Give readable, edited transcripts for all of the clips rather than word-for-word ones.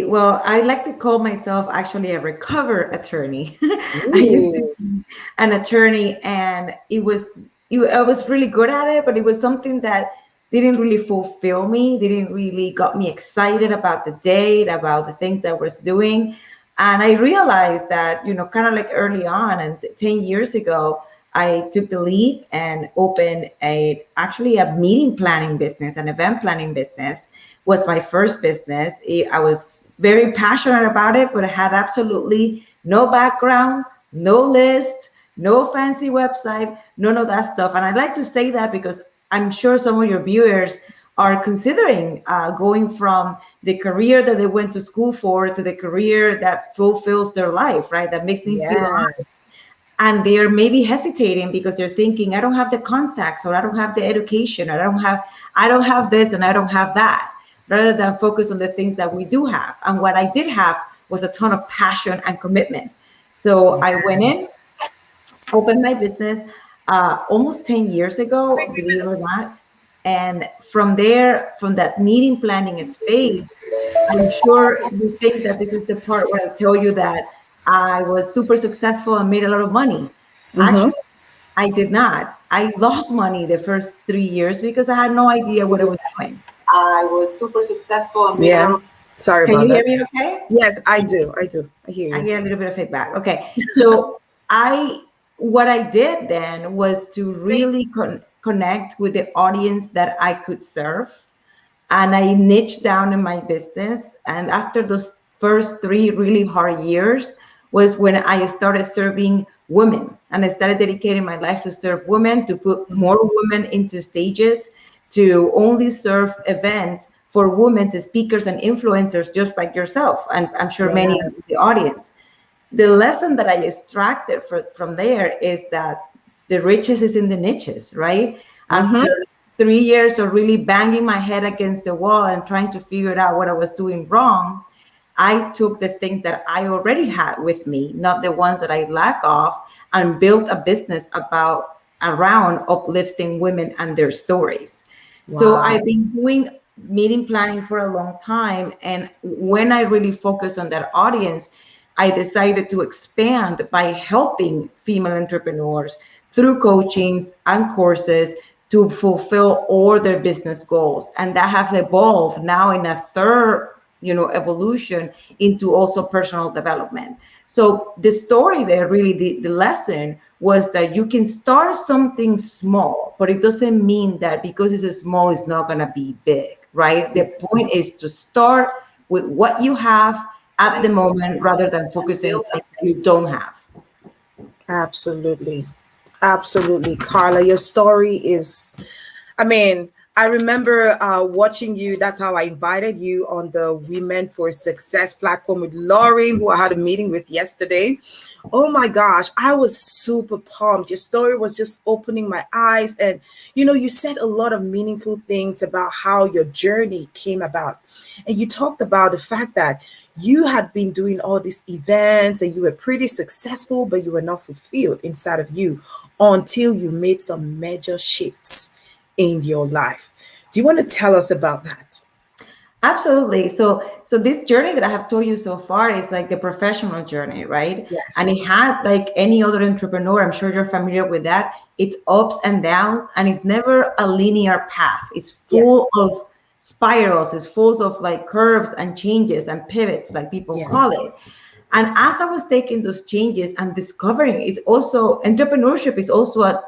Well, I like to call myself actually a recover attorney. I used to Ooh. be an attorney, and I was really good at it, but it was something that didn't really fulfill me, didn't really got me excited about the date, about the things that I was doing. And I realized that, kind of like early on, and 10 years ago, I took the leap and opened actually a meeting planning business, an event planning business was my first business. I was very passionate about it, but I had absolutely no background, no list, no fancy website, none of that stuff. And I like to say that because I'm sure some of your viewers are considering going from the career that they went to school for to the career that fulfills their life, right? That makes them feel alive. Yes. And they're maybe hesitating because they're thinking, I don't have the contacts, or I don't have the education, or I don't have this and I don't have that, rather than focus on the things that we do have. And what I did have was a ton of passion and commitment. So I went in, opened my business almost 10 years ago, believe it or not. And from there, from that meeting planning space, I'm sure you think that this is the part where I tell you that I was super successful and made a lot of money. Mm-hmm. Actually, I did not. I lost money the first 3 years because I had no idea what I was doing. I was super successful and made a lot Yeah. of. Sorry Can about you hear that. me okay? Yes, I do. I do. I hear I you. get a little bit of feedback. Okay. So I what I did then was to really connect with the audience that I could serve, and I niched down in my business. And after those first 3 really hard years was when I started serving women, and I started dedicating my life to serve women, to put more women into stages, to only serve events for women, to speakers and influencers just like yourself, and I'm sure many in Yes. the audience. The lesson that I extracted from there is that the riches is in the niches, right? After Mm-hmm. 3 years of really banging my head against the wall and trying to figure out what I was doing wrong, I took the things that I already had with me, not the ones that I lack of, and built a business around uplifting women and their stories. So Wow. I've been doing meeting planning for a long time. And when I really focus on that audience, I decided to expand by helping female entrepreneurs through coachings and courses to fulfill all their business goals. And that has evolved now in a third, evolution into also personal development. So the story there, really, the lesson was that you can start something small, but it doesn't mean that because it's small, it's not going to be big, right? The point is to start with what you have at the moment rather than focusing on things that you don't have. Absolutely. Absolutely. Karla, your story is, I mean, I remember watching you. That's how I invited you on the Women for Success platform with Laurie, who I had a meeting with yesterday. Oh my gosh, I was super pumped. Your story was just opening my eyes. And, you said a lot of meaningful things about how your journey came about. And you talked about the fact that you had been doing all these events and you were pretty successful, but you were not fulfilled inside of you until you made some major shifts in your life. Do you want to tell us about that? Absolutely. So this journey that I have told you so far is like the professional journey, right? And Yes. it had, like any other entrepreneur, I'm sure you're familiar with that. It's ups and downs, and it's never a linear path. It's full Yes. of spirals. It's full of like curves and changes and pivots, like people call Yes. it. And as I was taking those changes and discovering, is also entrepreneurship is also a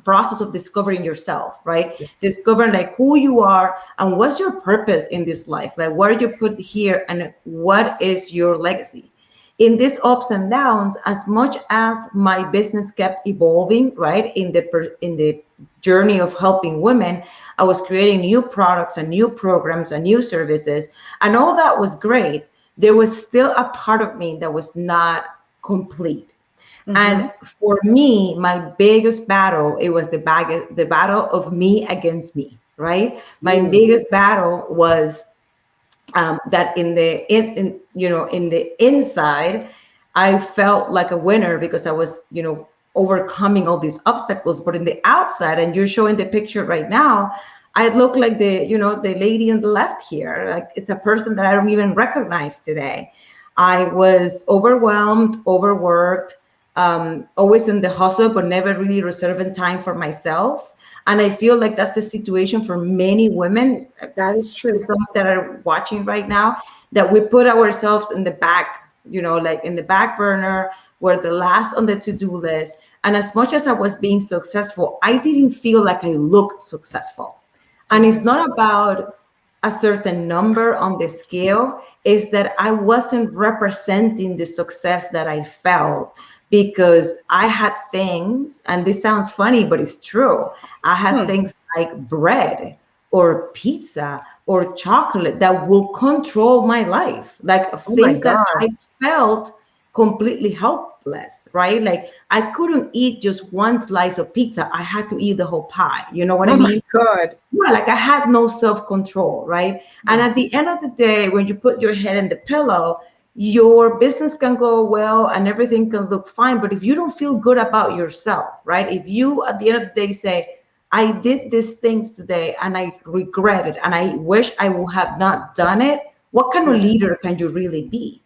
process of discovering yourself, right? Yes. Discovering like who you are and what's your purpose in this life, like what are you put here and what is your legacy in these ups and downs. As much as my business kept evolving, right, in the journey of helping women, I was creating new products and new programs and new services, and all that was great. There was still a part of me that was not complete. Mm-hmm. And for me, my biggest battle, it was the battle of me against me, right? My Ooh. biggest battle was that in the inside, I felt like a winner because I was, overcoming all these obstacles. But in the outside, and you're showing the picture right now, I look like the lady on the left here. Like, it's a person that I don't even recognize today. I was overwhelmed, overworked, always in the hustle, but never really reserving time for myself. And I feel like that's the situation for many women. That is true. Some that are watching right now, that we put ourselves in the back, like in the back burner. We're the last on the to-do list. And as much as I was being successful, I didn't feel like I looked successful. And it's not about a certain number on the scale, is that I wasn't representing the success that I felt, because I had things, and this sounds funny, but it's true. I had things like bread or pizza or chocolate that will control my life, like things that I felt completely helpless, right? Like, I couldn't eat just one slice of pizza. I had to eat the whole pie. You know what I mean? Oh my God. Yeah, like I had no self-control, right? And at the end of the day, when you put your head in the pillow, your business can go well and everything can look fine. But if you don't feel good about yourself, right? If you at the end of the day say, I did these things today and I regret it and I wish I would have not done it, what kind of leader can you really be?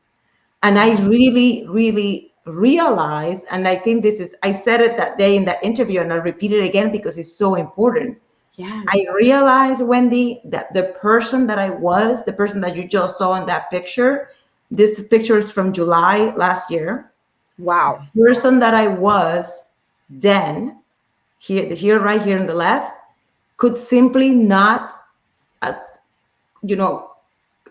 And I really, really realized, and I think I said it that day in that interview, and I'll repeat it again because it's so important. Yes. I realized, Wendy, that the person that I was, the person that you just saw in that picture, this picture is from July last year. Wow. The person that I was then, here, right here on the left, could simply not,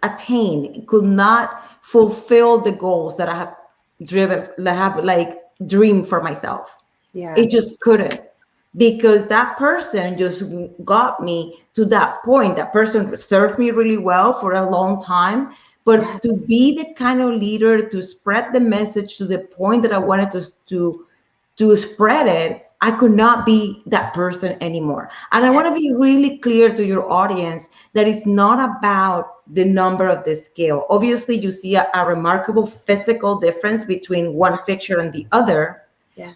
attain, could not fulfill the goals that I have dreamed for myself. Yes. It just couldn't, because that person just got me to that point. That person served me really well for a long time, but to be the kind of leader, to spread the message to the point that I wanted to spread it, I could not be that person anymore. And I want to be really clear to your audience that it's not about the number of the scale. Obviously, you see a remarkable physical difference between one picture and the other,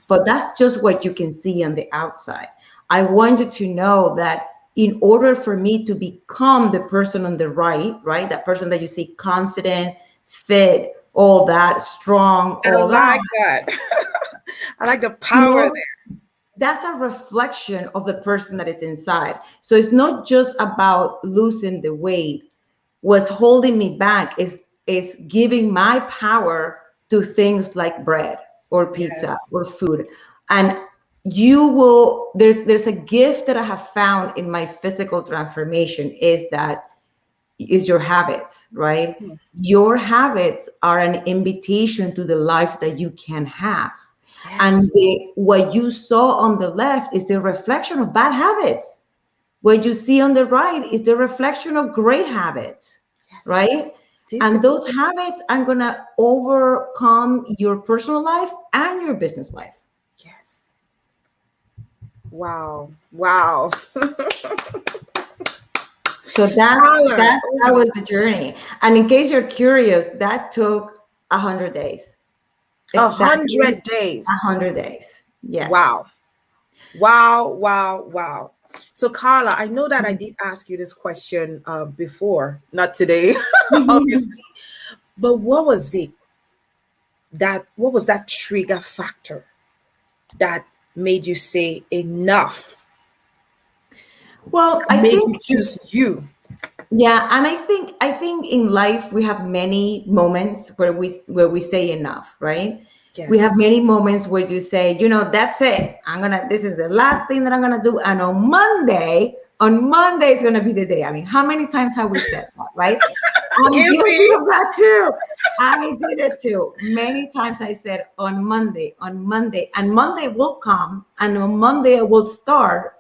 but that's just what you can see on the outside. I want you to know that in order for me to become the person on the right, that person that you see confident, fit, all that, strong, all that. I like the power there. That's a reflection of the person that is inside. So it's not just about losing the weight. What's holding me back is giving my power to things like bread or pizza or food. And there's a gift that I have found in my physical transformation, is your habits, right? Your habits are an invitation to the life that you can have. And what you saw on the left is a reflection of bad habits. What you see on the right is the reflection of great habits, right? And those habits are going to overcome your personal life and your business life. Yes. Wow. So that was the journey. And in case you're curious, that took 100 days. 100 days. 100 days. Yes. Wow. So Karla, I know that I did ask you this question before, not today, obviously. But what was that trigger factor that made you say enough? Well, I think you choose you. Yeah, and I think in life we have many moments where we say enough, right? We have many moments where you say, that's it. This is the last thing that I'm gonna do, and on Monday is gonna be the day. I mean, how many times have we said that, right? I'm guilty of that too. I did it too. Many times I said on Monday, and Monday will come, and on Monday I will start.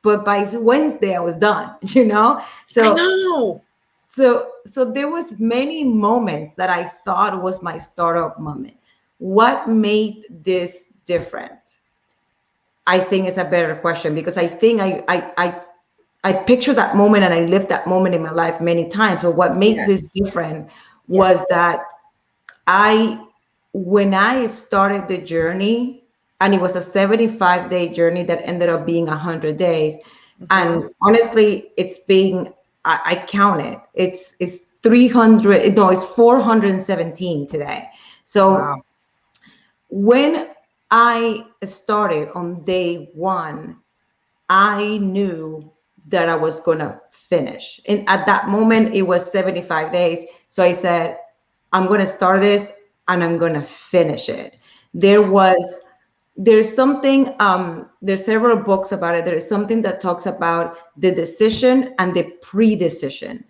But by Wednesday I was done, So I know. So there was many moments that I thought was my startup moment. What made this different? I think it's a better question, because I think I picture that moment and I lived that moment in my life many times. But what made this different was that when I started the journey, and it was a 75-day journey that ended up being 100 days, And honestly, it's being, I counted, it's 300, no, it's 417 today. So Wow. when I started on day one, I knew that I was going to finish. And at that moment, it was 75 days. So I said, I'm going to start this and I'm going to finish it. There's something, there's several books about it. There is something that talks about the decision and the pre-decision.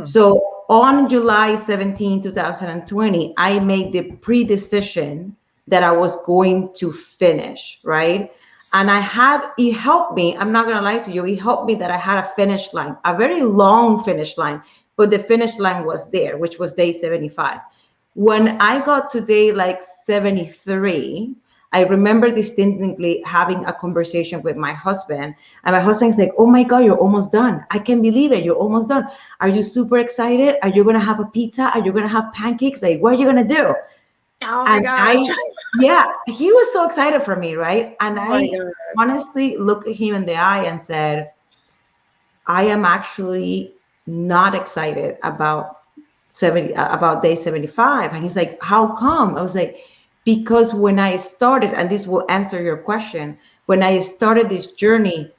So on July 17, 2020, I made the pre-decision that I was going to finish, right? And it helped me, I'm not gonna lie to you, it helped me that I had a finish line, a very long finish line, but the finish line was there, which was day 75. When I got to day like 73, I remember distinctly having a conversation with my husband, and my husband's like, "Oh my God, you're almost done. I can't believe it. You're almost done. Are you super excited? Are you going to have a pizza? Are you going to have pancakes? Like, what are you going to do?" Oh my And gosh. yeah, he was so excited for me, right? And Oh my I God. honestly looked at him in the eye and said, I am actually not excited about day 75. And he's like, how come? I was like, because when I started, and this will answer your question, when I started this journey,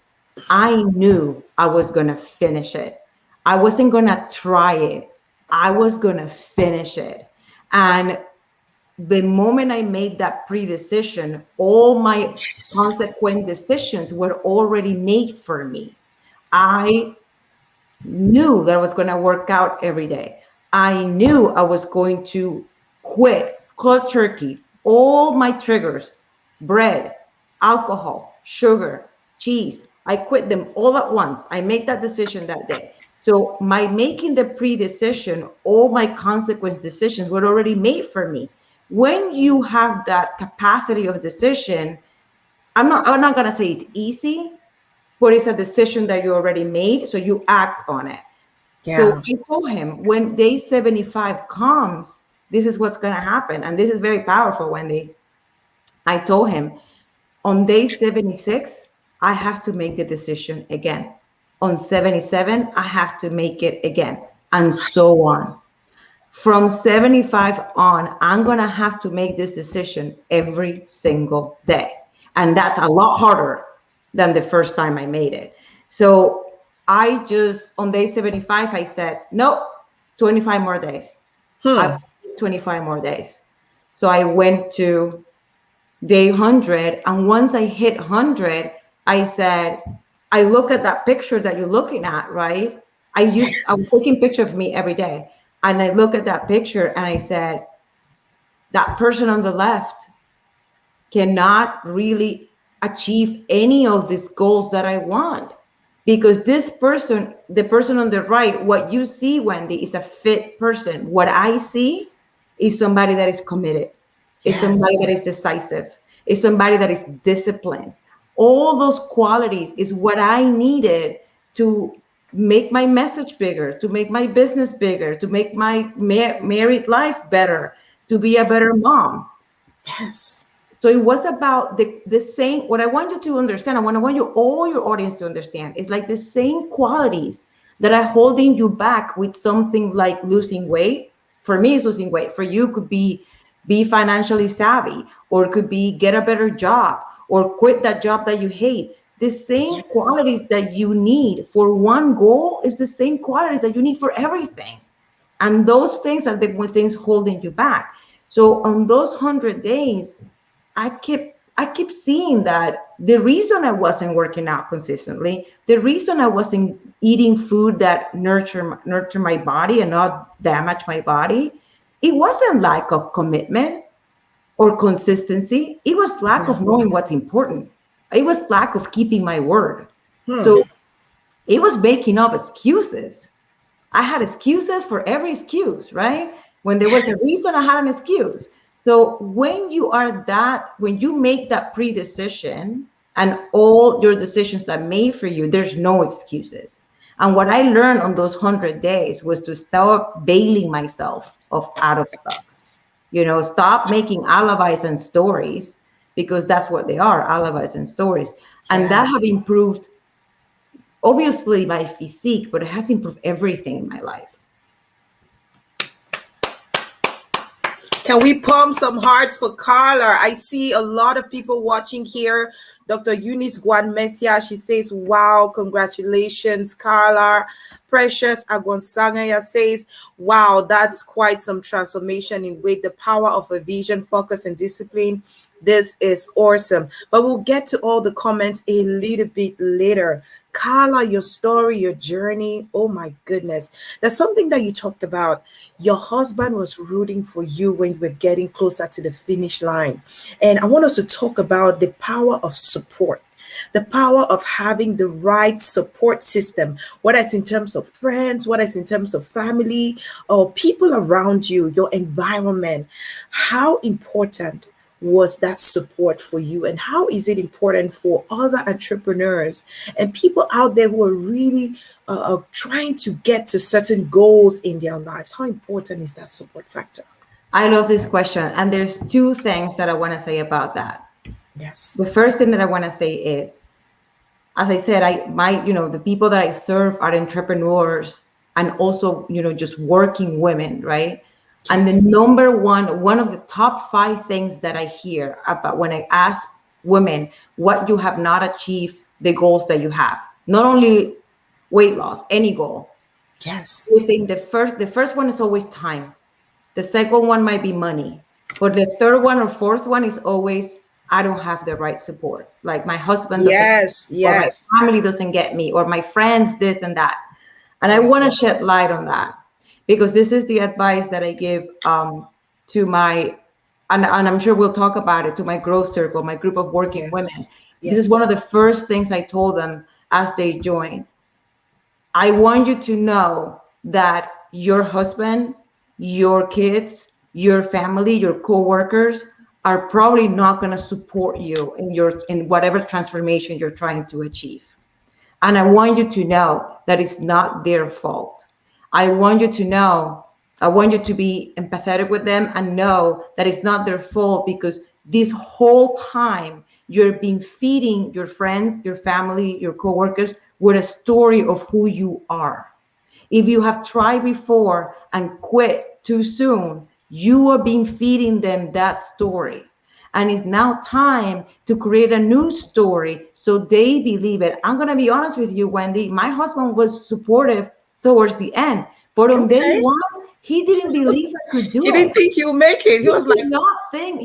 I knew I was going to finish it. I wasn't going to try it. I was going to finish it. And the moment I made that pre-decision, all my consequent decisions were already made for me. I knew that I was going to work out every day. I knew I was going to quit cold turkey, all my triggers, bread, alcohol, sugar, cheese. I quit them all at once. I made that decision that day. So my making the pre-decision, all my consequence decisions were already made for me. When you have that capacity of decision, I'm not gonna say it's easy, but it's a decision that you already made, so you act on it. So Yeah. I told him, when day 75 comes, this is what's gonna happen. And this is very powerful, Wendy. I told him, on day 76, I have to make the decision again. On 77, I have to make it again, and so on. From 75 on, I'm going to have to make this decision every single day. And that's a lot harder than the first time I made it. So I just, on day 75, I said, no, 25 more days. I 25 more days. So I went to day 100. And once I hit 100, I said, I look at that picture that you're looking at, right? I was taking pictures of me every day. And I look at that picture and I said, that person on the left cannot really achieve any of these goals that I want. Because this person, the person on the right, what you see, Wendy, is a fit person. What I see is somebody that is committed, is somebody that is decisive, is somebody that is disciplined. All those qualities is what I needed to make my message bigger, to make my business bigger, to make my married life better, to be a better mom. Yes. So it was about the same. What I want you to understand, I want you, all your audience, to understand, is like the same qualities that are holding you back with something like losing weight. For me, it's losing weight. For you, could be financially savvy, or it could be get a better job, or quit that job that you hate. The same qualities that you need for one goal is the same qualities that you need for everything. And those things are the things holding you back. So on those 100 days, I keep seeing that the reason I wasn't working out consistently, the reason I wasn't eating food that nurture my body and not damage my body, it wasn't lack of commitment or consistency. It was lack of knowing what's important. It was lack of keeping my word. So it was making up excuses. I had excuses for every excuse, right? When there was a reason, I had an excuse. So when you make that pre-decision and all your decisions are made for you, there's no excuses. And what I learned on those 100 days was to stop bailing myself out of stuff. Stop making alibis and stories, because that's what they are, alibis and stories. And that have improved obviously my physique, but it has improved everything in my life. Can we pump some hearts for Karla? I see a lot of people watching here. Dr. Eunice Guanmesia, she says, wow, congratulations, Karla. Precious Agonsangaya says, wow, that's quite some transformation in weight. The power of a vision, focus, and discipline. This is awesome. But we'll get to all the comments a little bit later. Karla, your story, your journey, oh my goodness. There's something that you talked about. Your husband was rooting for you when you were getting closer to the finish line. And I want us to talk about the power of support, the power of having the right support system, whether it's in terms of friends, whether it's in terms of family, or people around you, your environment. How important was that support for you, and how is it important for other entrepreneurs and people out there who are really trying to get to certain goals in their lives? How important is that support factor? I love this question, and there's two things that I want to say about that. Yes. The first thing that I want to say is, as I said, the people that I serve are entrepreneurs and also, just working women, right? And the number one of the top 5 things that I hear about when I ask women what you have not achieved, the goals that you have, not only weight loss, any goal. Yes. I think the first one is always time. The second one might be money. But the third one or fourth one is always, I don't have the right support. Like my husband doesn't, or my family doesn't get me, or my friends, this and that. And I want to shed light on that, because this is the advice that I give to my, and I'm sure we'll talk about it, to my growth circle, my group of working women. This is one of the first things I told them as they joined. I want you to know that your husband, your kids, your family, your coworkers are probably not going to support you in whatever transformation you're trying to achieve. And I want you to know that it's not their fault. I want you to be empathetic with them and know that it's not their fault, because this whole time you're been feeding your friends, your family, your coworkers with a story of who you are. If you have tried before and quit too soon, you are being feeding them that story. And it's now time to create a new story so they believe it. I'm going to be honest with you, Wendy. My husband was supportive towards the end, but on day one, he didn't believe I could do it. He didn't think you would make it. He was like, not think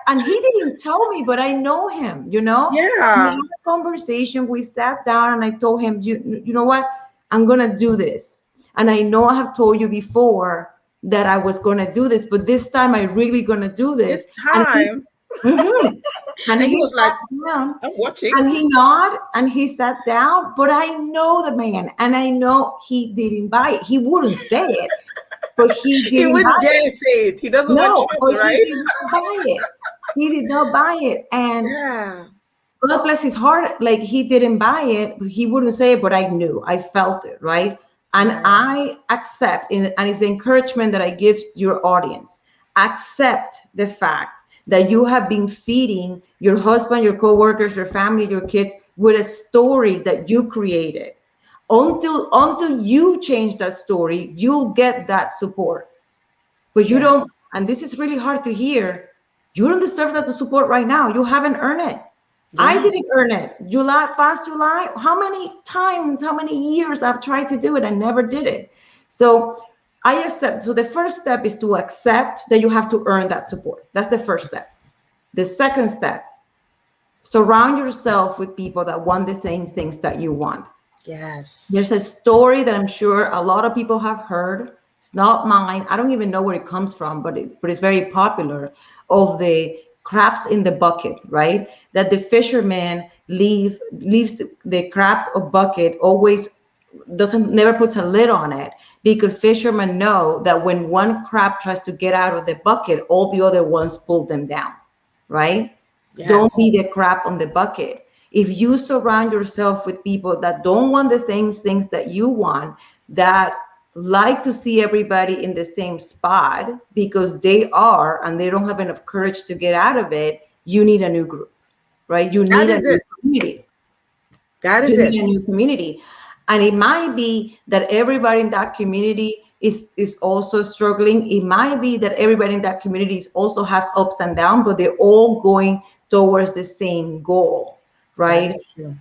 and he didn't tell me, but I know him, Yeah. We had a conversation. We sat down and I told him, you know what? I'm going to do this. And I know I have told you before that I was going to do this, but this time I'm really going to do this. And he was like, down, I'm watching. And he nodded and he sat down, but I know the man, and I know he didn't buy it. He wouldn't say it, but he wouldn't dare say it. He doesn't want trouble, right? He did not buy it. He did not buy it. And God bless his heart, like he didn't buy it. He wouldn't say it, but I knew. I felt it, right? And I accept, and it's the encouragement that I give your audience. Accept the fact that you have been feeding your husband, your coworkers, your family, your kids with a story that you created. Until you change that story, you'll get that support. But you don't, and this is really hard to hear, you don't deserve that support right now. You haven't earned it. I didn't earn it. July, how many times, how many years I've tried to do it and never did it. So I accept. So the first step is to accept that you have to earn that support. That's the first step. The second step, surround yourself with people that want the same things that you want. Yes. There's a story that I'm sure a lot of people have heard. It's not mine. I don't even know where it comes from, but it's very popular, of the crabs in the bucket, right? That the fisherman leaves the crab or bucket, always never puts a lid on it, because fishermen know that when one crab tries to get out of the bucket, all the other ones pull them down, right? Don't be the crab on the bucket. If you surround yourself with people that don't want the things that you want, that like to see everybody in the same spot because they are, and they don't have enough courage to get out of it, you need a new group, right? You need a new community. That is joining it. a new community. And it might be that everybody in that community is also struggling. It might be that everybody in that community also has ups and downs, but they're all going towards the same goal, That right? is true.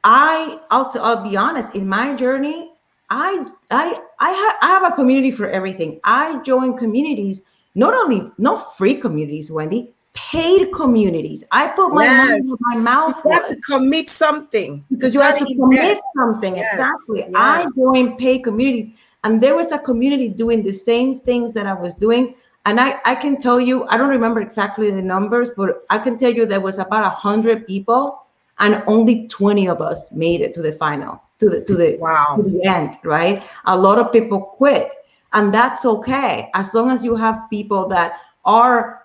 I'll be honest. In my journey, I have a community for everything. I join communities, not free communities, Wendy, paid communities. I put my money where Yes. my You mouth got to was, commit something. because You you got have to to commit invest. something. Yes. Exactly. I Yes. joined paid communities, and there was a community doing the same things that I was doing. And I can tell you, I don't remember exactly the numbers, but I can tell you there was about 100 people, and only 20 of us made it to the final, to Wow. the end, right? A lot of people quit, and that's okay, as long as you have people that are,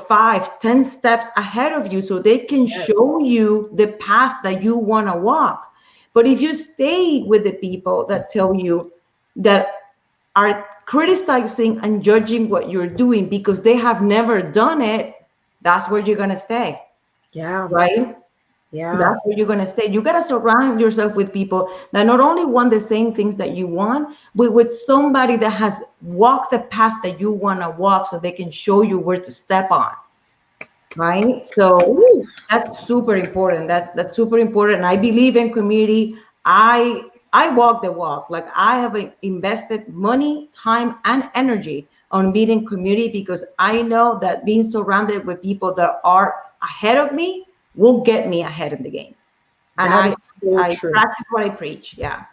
5, 10 steps ahead of you, so they can Yes. show you the path that you want to walk. But if you stay with the people that tell you, that are criticizing and judging what you're doing because they have never done it, that's where you're going to stay, Yeah. right? Yeah. That's where you're going to stay. You got to surround yourself with people that not only want the same things that you want, but with somebody that has walked the path that you want to walk, so they can show you where to step on, right? So Ooh. that's super important. That's super important. I believe in community. I walk the walk. Like, I have invested money, time, and energy on building community, because I know that being surrounded with people that are ahead of me will get me ahead in the game. And That I is so I true. practice what I preach. Yeah.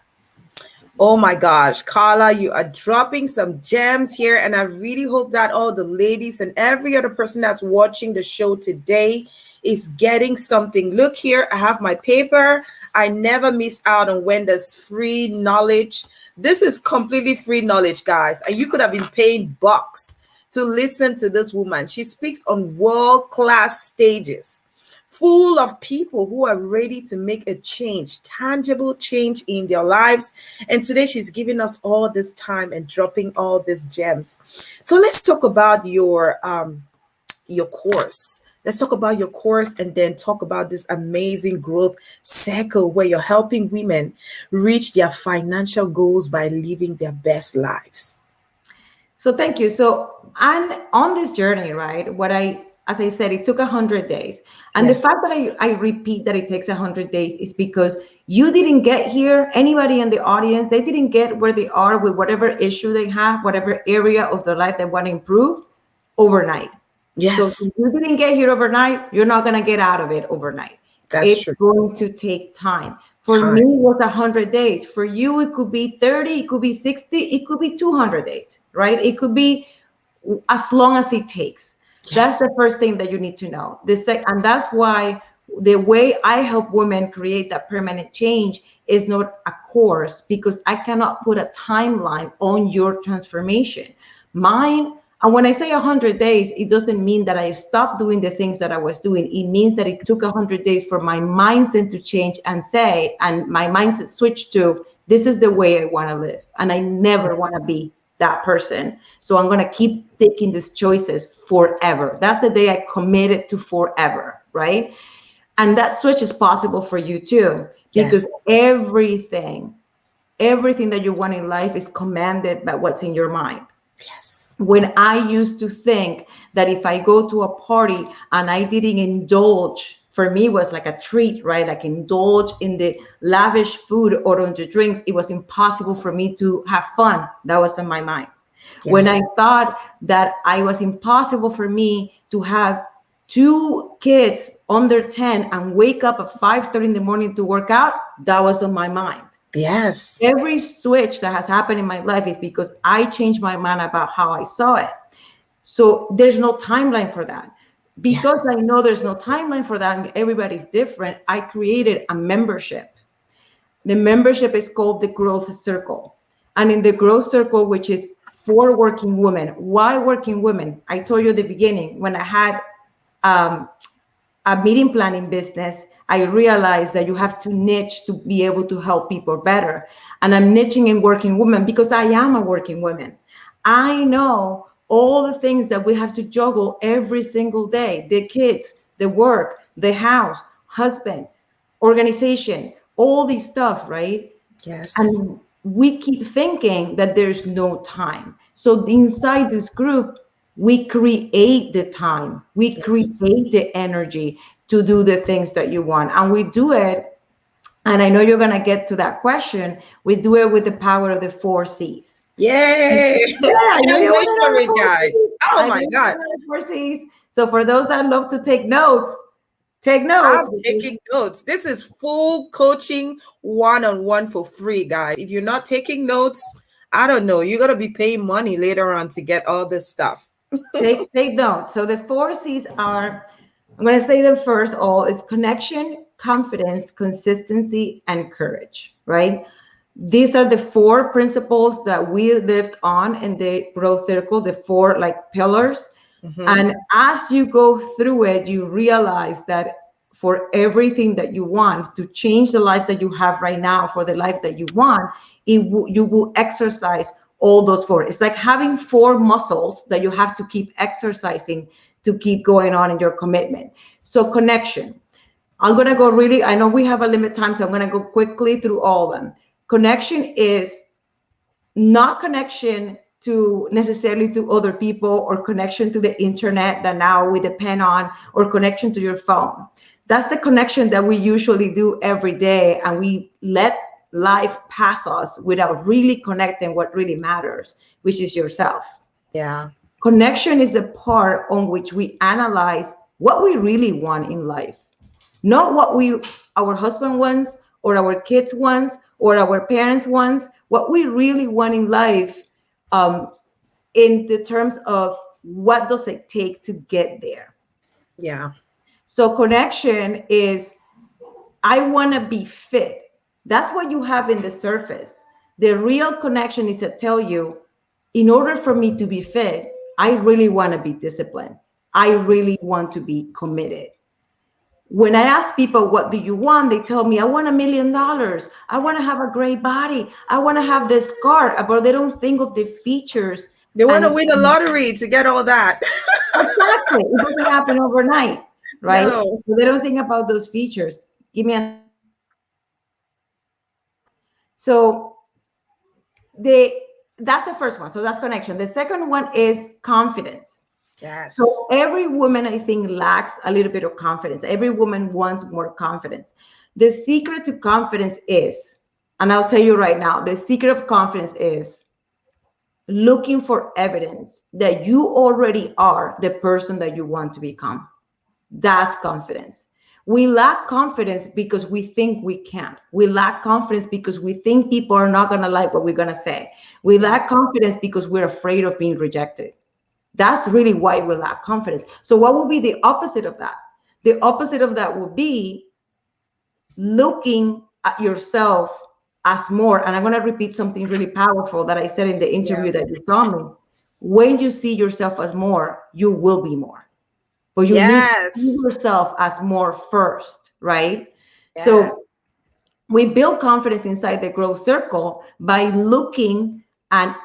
Oh my gosh, Karla, you are dropping some gems here. And I really hope that all the ladies and every other person that's watching the show today is getting something. Look here, I have my paper. I never miss out on when there's free knowledge. This is completely free knowledge, guys. And you could have been paying bucks to listen to this woman. She speaks on world-class stages, full of people who are ready to make a change, tangible change in their lives. And today she's giving us all this time and dropping all these gems. So let's talk about your course. Let's talk about your course, and then talk about this amazing growth cycle where you're helping women reach their financial goals by living their best lives. So thank you. So on this journey, right? As I said, it took 100 days. And the Yes. fact that I repeat that it takes 100 days is because you didn't get here. Anybody in the audience, they didn't get where they are with whatever issue they have, whatever area of their life they want to improve overnight. So Yes, if you didn't get here overnight, you're not going to get out of it overnight. that's It's true. going to take time. For me, Time. it was 100 days. For you, it could be 30, it could be 60, it could be 200 days, right? It could be as long as it takes. That's Yes. the first thing that you need to know. And that's why the way I help women create that permanent change is not a course, because I cannot put a timeline on your transformation. Mine, and when I say 100 days, it doesn't mean that I stopped doing the things that I was doing. It means that it took 100 days for my mindset to change and my mindset switched to, this is the way I want to live. And I never want to be that person. So I'm going to keep taking these choices forever. That's the day I committed to forever, right? And that switch is possible for you too, because Yes. everything that you want in life is commanded by what's in your mind. Yes. When I used to think that if I go to a party and I didn't indulge, for me it was like a treat, right? Like indulge in the lavish food or on the drinks, it was impossible for me to have fun. That was in my mind. When I Yes. thought that I was impossible for me to have 2 kids under 10 and wake up at 5:30 in the morning to work out, that was on my mind. Yes. Every switch that has happened in my life is because I changed my mind about how I saw it. So there's no timeline for that. Because Yes. I know there's no timeline for that and everybody's different, I created a membership. The membership is called the Growth Circle. And in the Growth Circle, which is for working women. Why working women? I told you at the beginning, when I had a meeting planning business, I realized that you have to niche to be able to help people better. And I'm niching in working women because I am a working woman. I know all the things that we have to juggle every single day: the kids, the work, the house, husband, organization, all this stuff, right? Yes. And we keep thinking that there's no time. So inside this group, we create the time, we create Yes. the energy to do the things that you want. And we do it, and I know you're going to get to that question, we do it with the power of the 4C's. Yay. Yeah, I know Can't you wait want to for know the it, guys. 4C's. Oh I know my you God. want to know the 4C's. So for those that love to take notes, take I'm notes. taking notes. This is full coaching one-on-one for free, guys. If you're not taking notes, I don't know. You're gonna be paying money later on to get all this stuff. Take notes. So the 4C's are, I'm going to say them first. All is connection, confidence, consistency, and courage. Right? These are the 4 principles that we lived on in the growth circle. The 4 like pillars. Mhm. And as you go through it, you realize that for everything that you want to change the life that you have right now, for the life that you want, you will exercise all those 4. It's like having 4 muscles that you have to keep exercising to keep going on in your commitment. So connection. I'm going to go really, I know we have a limit time, so I'm going to go quickly through all of them. Connection is not connection to necessarily to other people, or connection to the internet that now we depend on, or connection to your phone. That's the connection that we usually do every day, and we let life pass us without really connecting what really matters, which is yourself. Yeah. Connection is the part on which we analyze what we really want in life, not what our husband wants, or our kids wants, or our parents wants. What we really want in life, in the terms of what does it take to get there. Yeah. So connection is, I want to be fit. That's what you have in the surface. The real connection is to tell you, in order for me to be fit, I really want to be disciplined. I really want to be committed. When I ask people, what do you want? They tell me, I want $1 million. I want to have a great body. I want to have this car, but they don't think of the features. They want to And win the lottery to get all that. exactly, it doesn't happen overnight, right? No. So they don't think about those features. Give me a. So that's the first one. So that's connection. The second one is confidence. Yes. So every woman, I think, lacks a little bit of confidence. Every woman wants more confidence. The secret to confidence is, and I'll tell you right now, the secret of confidence is looking for evidence that you already are the person that you want to become. That's confidence. We lack confidence because we think we can't. We lack confidence because we think people are not going to like what we're going to say. We lack confidence because we're afraid of being rejected. That's really why we lack confidence. So what will be the opposite of that? The opposite of that will be looking at yourself as more. And I'm going to repeat something really powerful that I said in the interview that you saw me. When you see yourself as more, you will be more. But you need to see yourself as more first, right? Yes. So we build confidence inside the growth circle by looking and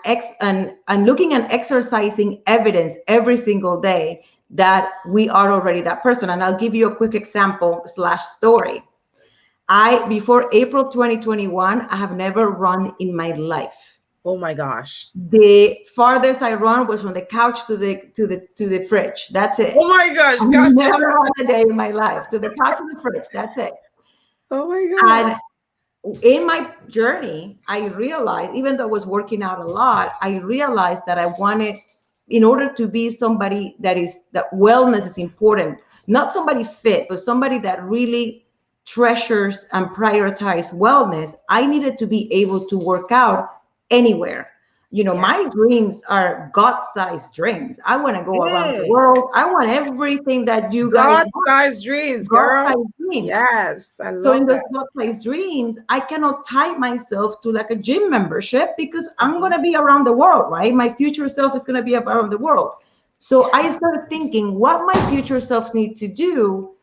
looking and exercising evidence every single day that we are already that person. And I'll give you a quick example / story. Before April 2021, I have never run in my life. Oh my gosh. The farthest I run was from the couch to the fridge. That's it. Oh my gosh. I've never run a day in my life. To the couch to the fridge. That's it. Oh my God. And in my journey, I realized, even though I was working out a lot, I realized that I wanted, in order to be somebody that wellness is important, not somebody fit, but somebody that really treasures and prioritizes wellness, I needed to be able to work out anywhere. My dreams are God-sized dreams. I want to go around the world. I want everything that you guys want. God-sized dreams, girl. God-sized dreams. Yes, I love so in that. those God-sized dreams, I cannot tie myself to like a gym membership because I'm going to be around the world, right? My future self is going to be around the world. So I started thinking what my future self needs to do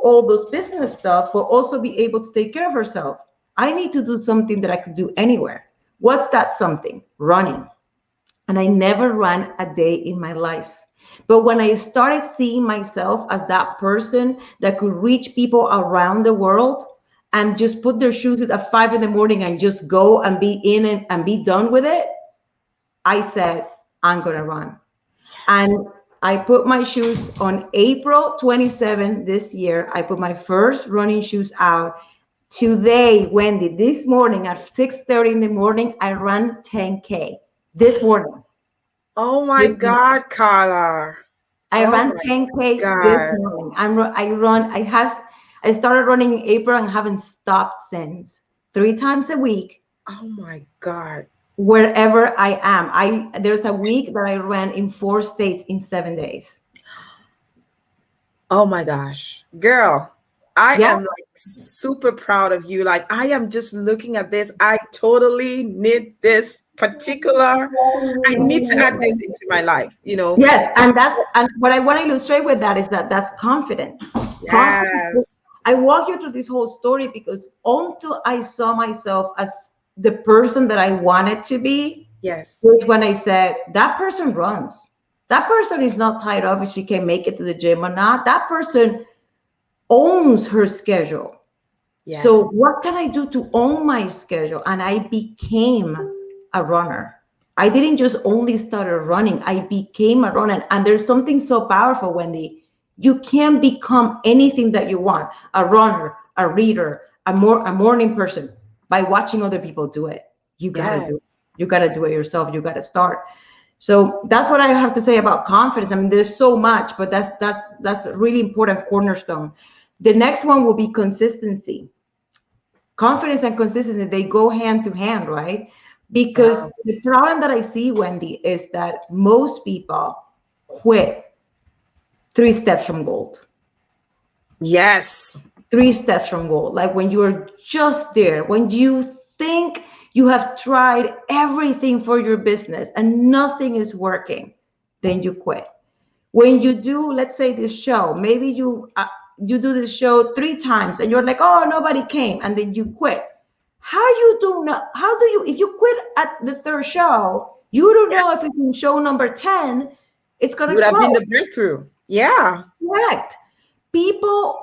all those business stuff, but also be able to take care of herself. I need to do something that I could do anywhere. What's that something? Running. And I never ran a day in my life. But when I started seeing myself as that person that could reach people around the world and just put their shoes at 5 in the morning and just go and be in and be done with it, I said, I'm going to run. And I put my shoes on April 27 this year. I put my first running shoes out. Today, Wendy, this morning at 6:30 in the morning, I ran 10K this morning. Oh my God, Karla. I ran 10K this morning. I started running in April and haven't stopped since. 3 times a week. Oh my God. Wherever I am. There's a week that I ran in 4 states in 7 days. Oh my gosh, girl, I am like super proud of you. Like, I am just looking at this. I totally need this particular. I need to add this into my life, you know. Yes, and what I want to illustrate with that is that's confidence. Yes. Confidence. I walk you through this whole story because until I saw myself as the person that I wanted to be, yes, is when I said, that person runs. That person is not tied up if she can make it to the gym or not. That person owns her schedule. Yes. So what can I do to own my schedule? And I became a runner. I didn't just only start running. I became a runner. And there's something so powerful, Wendy. You can become anything that you want. A runner, a reader, a morning person. By watching other people do it. You gotta do it. You gotta do it yourself. You gotta start. So that's what I have to say about confidence. I mean, there's so much, but that's a really important cornerstone. The next one will be consistency. Confidence and consistency, they go hand to hand, right? Because the problem that I see, Wendy, is that most people quit 3 steps from gold. Yes. 3 steps from goal. Like when you are just there, when you think you have tried everything for your business and nothing is working, then you quit. When you do, let's say this show, maybe you do this show 3 times and you're like, oh, nobody came, and then you quit. How do you, if you quit at the 3rd show, you don't know if it's in show number 10, it's going to would have been the breakthrough. Yeah. Correct.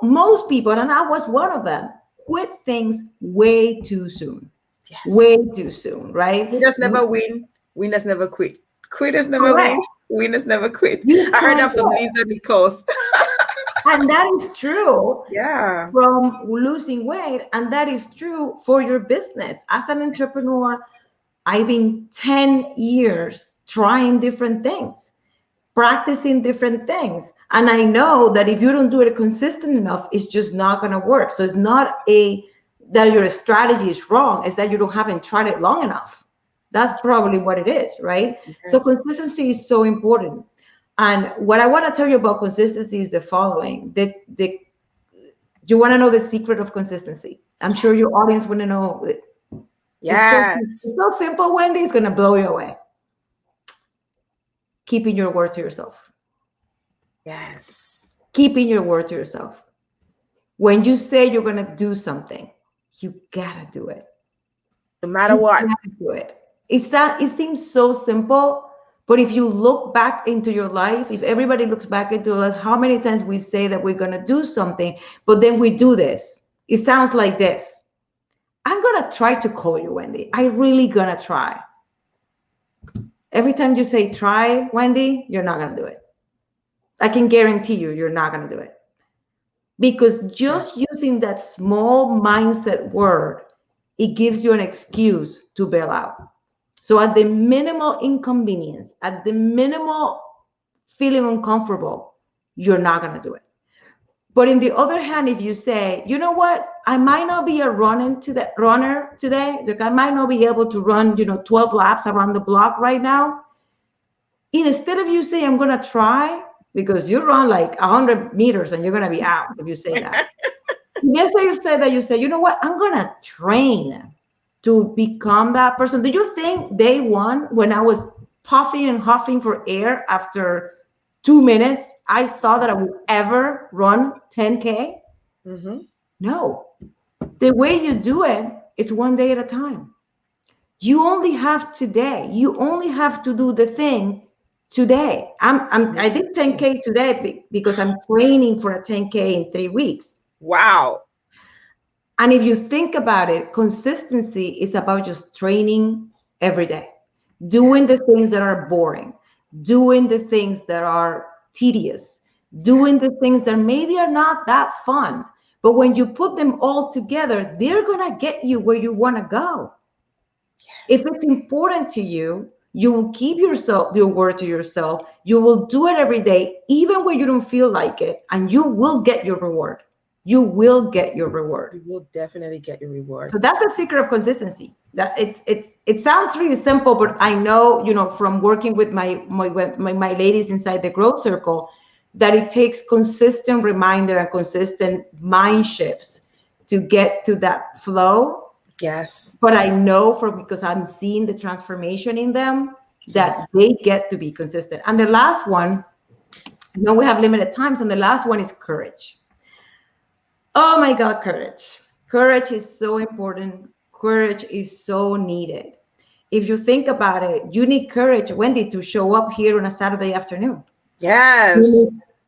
Most people, and I was one of them, quit things way too soon. Yes. Way too soon, right? Winners never win. Winners never quit. Quitters never win. Winners never quit. I heard that from Lisa Nichols. And that is true. Yeah. From losing weight, and that is true for your business. As an entrepreneur, I've been 10 years trying different things, practicing different things. And I know that if you don't do it consistent enough, it's just not going to work. So it's not that your strategy is wrong. It's that you haven't tried it long enough. That's probably what it is, right? Yes. So consistency is so important. And what I want to tell you about consistency is the following. You want to know the secret of consistency? I'm sure your audience want to know it. Yes. It's so simple, Wendy. It's going to blow you away. Keeping your word to yourself. Yes. Keeping your word to yourself. When you say you're going to do something, you got to do it. No matter what. You got to do it. It seems so simple, but if you look back into your life, if everybody looks back into your life, how many times we say that we're going to do something, but then we do this. It sounds like this. I'm going to try to call you, Wendy. I'm really going to try. Every time you say try, Wendy, you're not going to do it. I can guarantee you're not going to do it. Because just using that small mindset word, it gives you an excuse to bail out. So at the minimal inconvenience, at the minimal feeling uncomfortable, you're not going to do it. But in the other hand, if you say, you know what, I might not be a runner today. Like I might not be able to run, 12 laps around the block right now. Instead of you say, I'm going to try, because you run like 100 meters and you're going to be out if you say that. Yes, so you say that, you say, you know what, I'm going to train to become that person. Do you think day one, when I was puffing and huffing for air after 2 minutes, I thought that I would ever run 10K? Mm-hmm. No. The way you do it is one day at a time. You only have today. You only have to do the thing today. I did 10K today because I'm training for a 10K in 3 weeks. Wow. And if you think about it, consistency is about just training every day, doing the things that are boring, doing the things that are tedious, doing the things that maybe are not that fun. But when you put them all together, they're going to get you where you want to go. If it's important to you, you will keep your word to yourself. You will do it every day, even when you don't feel like it, and you will get your reward. You will get your reward. You will definitely get your reward. So that's the secret of consistency. That it sounds really simple, but I know, from working with my ladies inside the growth circle, that it takes consistent reminder and consistent mind shifts to get to that flow. Yes. But I know because I'm seeing the transformation in them that they get to be consistent. And the last one, we have limited time, so the last one is courage. Oh my God, courage. Courage is so important. Courage is so needed. If you think about it, you need courage, Wendy, to show up here on a Saturday afternoon. Yes.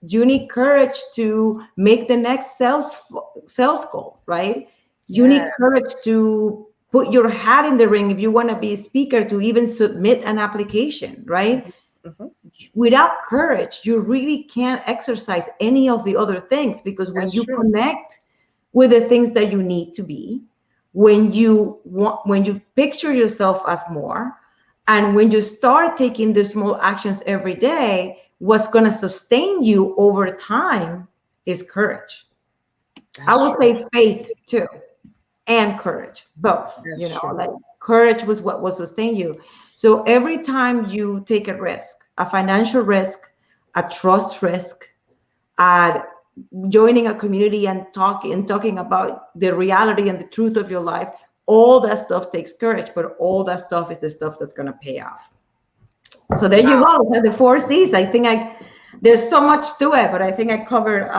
You need courage to make the next sales call, right? You need courage to put your hat in the ring if you want to be a speaker, to even submit an application, right? Mm-hmm. Without courage, you really can't exercise any of the other things, because when you connect with the things that you need to be, when you picture yourself as more, and when you start taking the small actions every day, what's going to sustain you over time is courage. I would say faith too, and courage, both. Like courage was what will sustain you. So every time you take a risk, a financial risk, a trust risk, joining a community and talking about the reality and the truth of your life, all that stuff takes courage, but all that stuff is the stuff that's going to pay off. So there you go. The 4C's. I think there's so much to it, but I think I covered,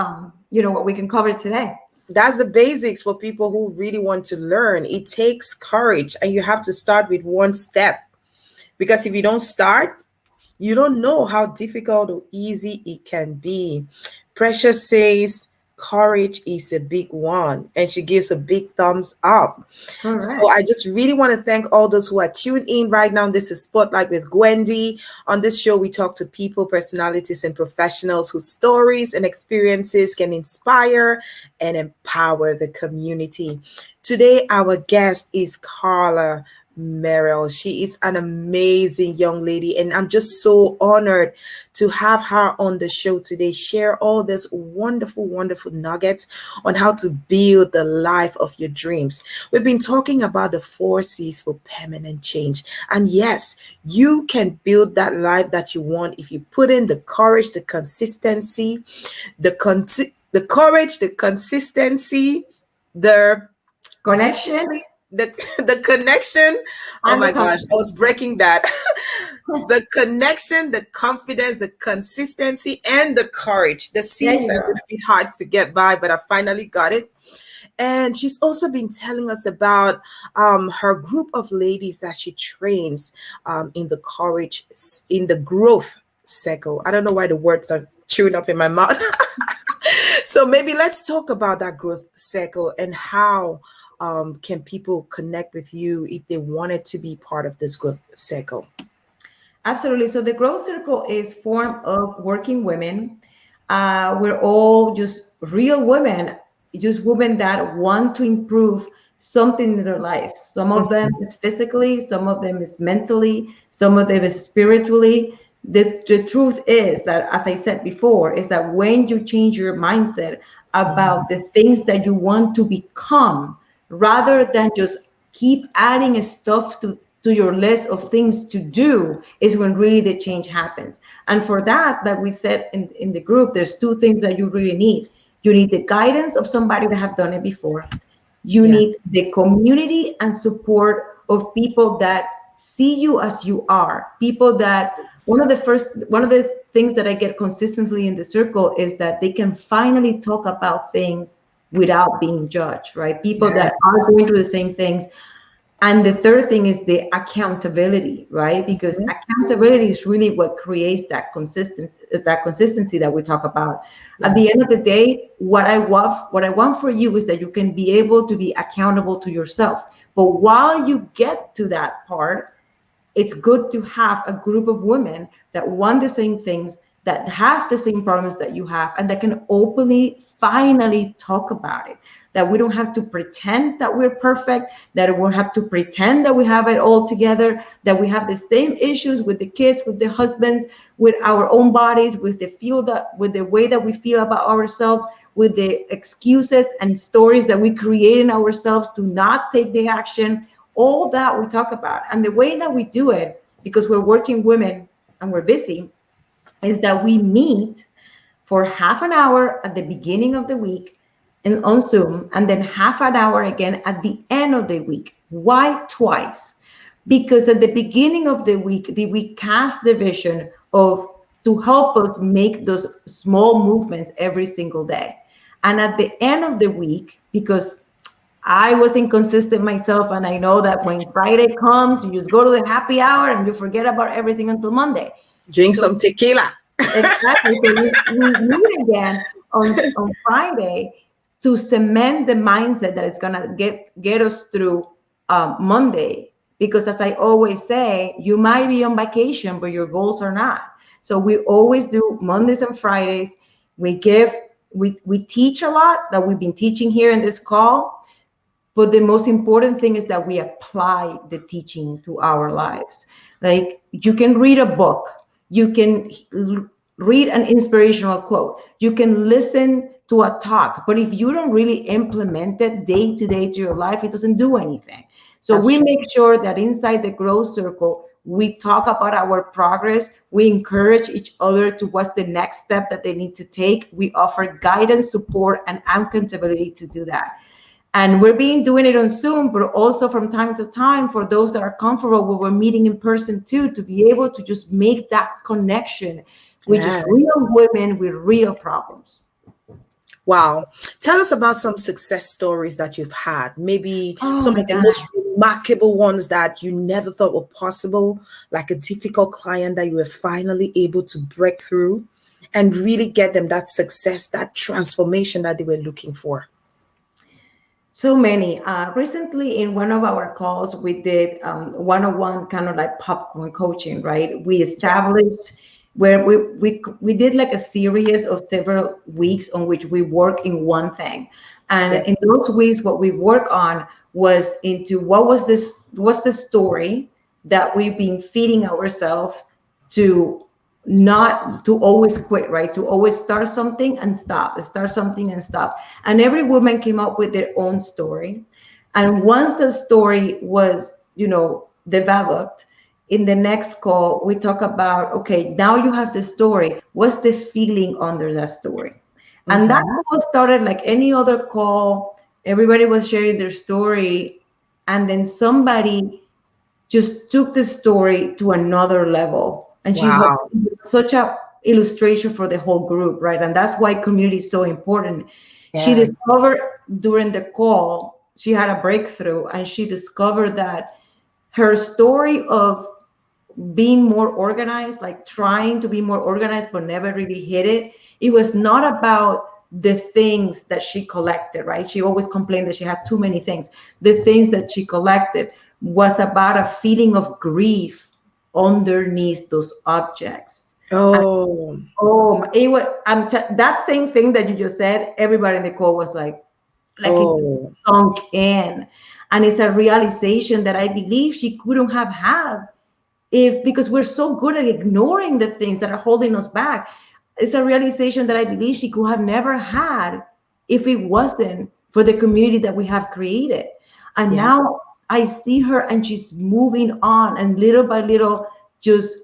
what we can cover today. That's the basics for people who really want to learn. It takes courage, and you have to start with one step, because if you don't start, you don't know how difficult or easy it can be. Precious says courage is a big one, and she gives a big thumbs up. Right. So I just really want to thank all those who are tuned in right now. This is Spotlight with Gwendy. On this show, we talk to people, personalities, and professionals whose stories and experiences can inspire and empower the community. Today, our guest is Karla Merrill. She is an amazing young lady, and I'm just so honored to have her on the show today, share all this wonderful nuggets on how to build the life of your dreams. We've been talking about the 4C's for permanent change, and yes, you can build that life that you want if you put in the courage, the consistency, the connection. The connection. Oh my gosh, I was breaking that. The connection, the confidence, the consistency, and the courage. The C's are going to be hard to get by, but I finally got it. And she's also been telling us about her group of ladies that she trains in the growth circle. I don't know why the words are chewing up in my mouth. So maybe let's talk about that growth circle and how can people connect with you if they wanted to be part of this growth circle? Absolutely. So the growth circle is formed of working women. We're all just real women, just women that want to improve something in their lives. Some of them is physically, some of them is mentally, some of them is spiritually. The truth is that, as I said before, is that when you change your mindset about the things that you want to become, rather than just keep adding stuff to your list of things to do, is when really the change happens. And for that we said in the group, there's two things that you really need. You need the guidance of somebody that have done it before. You need the community and support of people that see you as you are. People that one of the things that I get consistently in the circle is that they can finally talk about things without being judged, right? People that are going through the same things. And the third thing is the accountability, right? Because accountability is really what creates that consistency that we talk about. At the end of the day, what I want for you is that you can be able to be accountable to yourself. But while you get to that part, it's good to have a group of women that want the same things, that have the same problems that you have, and that can openly, finally talk about it. That we don't have to pretend that we're perfect, that we don't have to pretend that we have it all together, that we have the same issues with the kids, with the husbands, with our own bodies, with the way that we feel about ourselves, with the excuses and stories that we create in ourselves to not take the action. All that we talk about. And the way that we do it, because we're working women and we're busy, is that we meet for half an hour at the beginning of the week and on Zoom, and then half an hour again at the end of the week. Why twice? Because at the beginning of the week, we cast the vision of to help us make those small movements every single day. And at the end of the week, because I was inconsistent myself, and I know that when Friday comes, you just go to the happy hour and you forget about everything until Monday. Drink some tequila. Exactly. So we meet again on Friday to cement the mindset that is gonna get us through Monday. Because as I always say, you might be on vacation, but your goals are not. So we always do Mondays and Fridays. We teach a lot that we've been teaching here in this call. But the most important thing is that we apply the teaching to our lives. Like, you can read a book, you can read an inspirational quote, you can listen to a talk, but if you don't really implement it day to day to your life, it doesn't do anything. So that's true. Make sure that inside the growth circle, we talk about our progress. We encourage each other to what's the next step that they need to take. We offer guidance, support, and accountability to do that. And we're doing it on Zoom, but also from time to time, for those that are comfortable, we're meeting in person too, to be able to just make that connection with just real women with real problems. Wow. Tell us about some success stories that you've had. Maybe some of the most remarkable ones that you never thought were possible, like a difficult client that you were finally able to break through and really get them that success, that transformation that they were looking for. So many. Recently, in one of our calls, we did one-on-one kind of like popcorn coaching, right? We established where we did like a series of several weeks on which we work in one thing. And in those weeks, what we work on was into what's the story that we've been feeding ourselves to not to always quit, right? To always start something and stop, start something and stop. And every woman came up with their own story. And once the story was, developed, in the next call, we talk about, okay, now you have the story. What's the feeling under that story? Mm-hmm. And that call started like any other call. Everybody was sharing their story. And then somebody just took the story to another level. And she had such a illustration for the whole group, right? And that's why community is so important. Yes. She discovered during the call, she had a breakthrough, and she discovered that her story of being more organized, like trying to be more organized, but never really hit it. It was not about the things that she collected, right? She always complained that she had too many things. The things that she collected was about a feeling of grief underneath those objects. It was that same thing that you just said. Everybody in the call was like it sunk in, and it's a realization that I believe she couldn't have had because we're so good at ignoring the things that are holding us back. It's a realization that I believe she could have never had if it wasn't for the community that we have created. And now I see her, and she's moving on, and little by little, just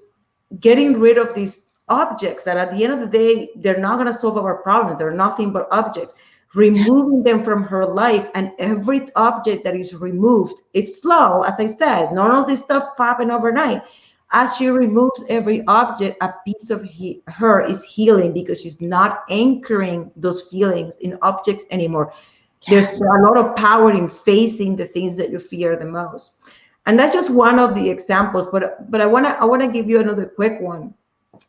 getting rid of these objects that at the end of the day, they're not going to solve our problems. They're nothing but objects. Removing them from her life, and every object that is removed is slow. As I said, none of this stuff happened overnight. As she removes every object, a piece of her is healing, because she's not anchoring those feelings in objects anymore. There's Yes. a lot of power in facing the things that you fear the most. And that's just one of the examples, but I wanna give you another quick one.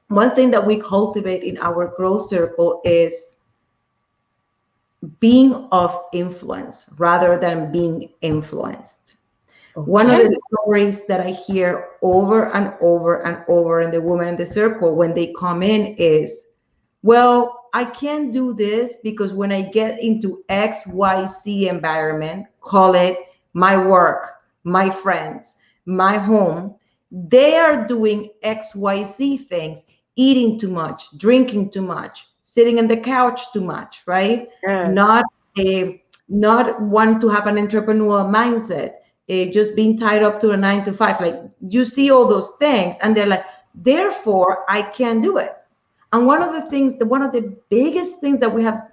One thing that we cultivate in our growth circle is being of influence rather than being influenced. One of Okay. the stories that I hear over and over and over in the women in the circle when they come in is, well, I can't do this because when I get into XYZ environment, call it my work, my friends, my home, they are doing XYZ things, eating too much, drinking too much, sitting on the couch too much, right? Yes. Not a not want to have an entrepreneurial mindset, just being tied up to a 9 to 5. Like you see all those things, and they're like, therefore, I can't do it. And one of the biggest things that we have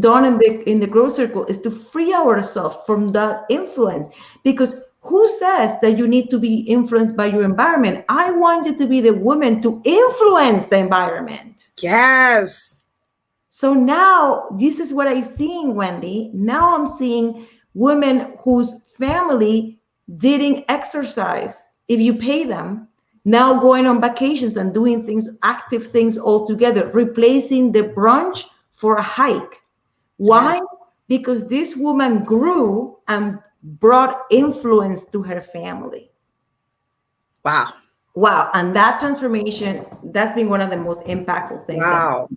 done in the growth circle is to free ourselves from that influence. Because who says that you need to be influenced by your environment? I want you to be the woman to influence the environment. Yes. So now this is what I'm seeing, Wendy. Now I'm seeing women whose family didn't exercise. If you pay them, now going on vacations and doing things, active things altogether, replacing the brunch for a hike. Why? Yes. Because this woman grew and brought influence to her family. Wow. Wow. And that transformation, that's been one of the most impactful things. Wow.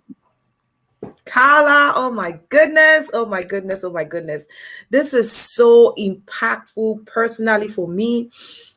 Karla, oh my goodness, oh my goodness, oh my goodness. This is so impactful personally for me.